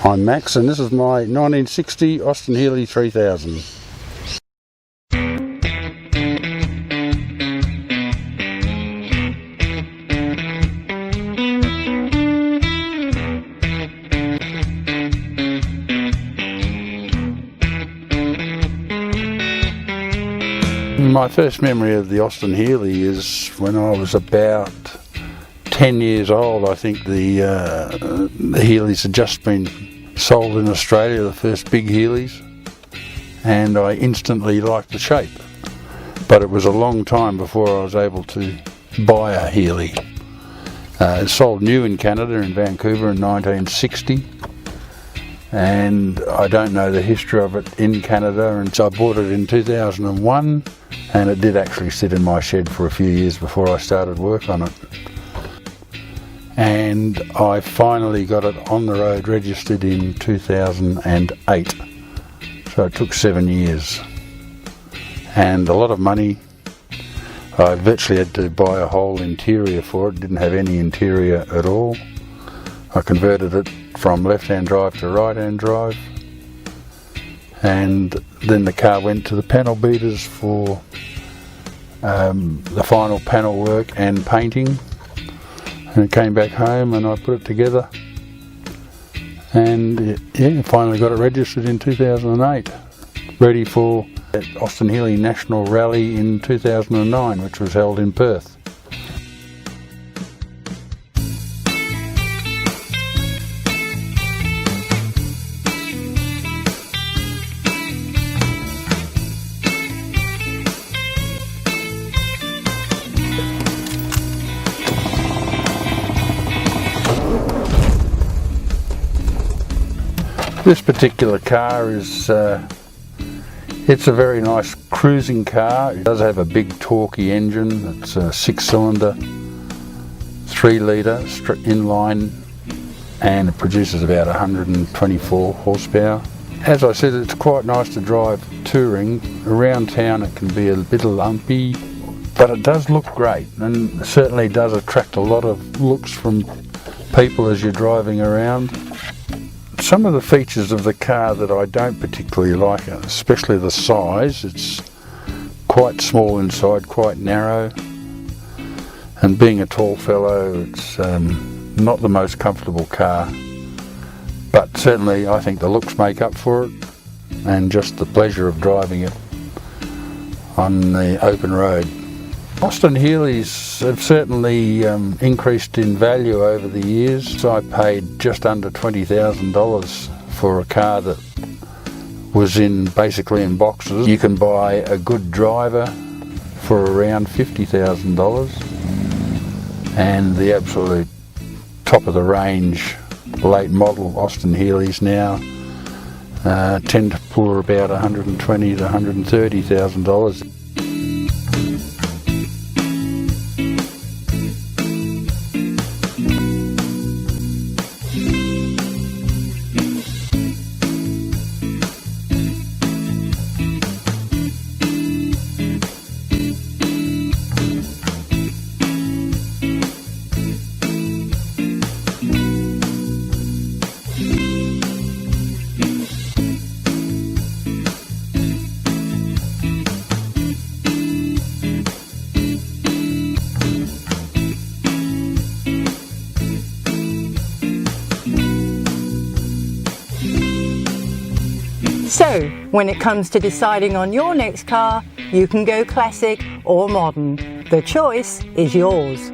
I'm Max, and this is my 1960 Austin-Healey 3000. My first memory of the Austin-Healey is when I was about 10 years old. I think the Healeys had just been sold in Australia, the first big Healeys, and I instantly liked the shape. But it was a long time before I was able to buy a Healey. It sold new in Canada, in Vancouver, in 1960, and I don't know the history of it in Canada, and so I bought it in 2001, and it did actually sit in my shed for a few years before I started work on it. And I finally got it on the road registered in 2008. So it took 7 years and a lot of money. I virtually had to buy a whole interior for it. Didn't have any interior at all. I converted it from left-hand drive to right-hand drive, and then the car went to the panel beaters for the final panel work and painting. And it came back home and I put it together, and yeah, finally got it registered in 2008, ready for the Austin-Healey National Rally in 2009, which was held in Perth. This particular car is, it's a very nice cruising car. It does have a big torquey engine. It's a 6-cylinder, 3-litre inline, and it produces about 124 horsepower. As I said, it's quite nice to drive touring. Around town it can be a bit lumpy, but it does look great, and certainly does attract a lot of looks from people as you're driving around. Some of the features of the car that I don't particularly like, especially the size. It's quite small inside, quite narrow, and being a tall fellow, it's not the most comfortable car, but certainly I think the looks make up for it, and just the pleasure of driving it on the open road. Austin-Healeys have certainly increased in value over the years. I paid just under $20,000 for a car that was basically in boxes. You can buy a good driver for around $50,000, and the absolute top of the range late model Austin-Healeys now tend to pull about $120,000 to $130,000. So, when it comes to deciding on your next car, you can go classic or modern. The choice is yours.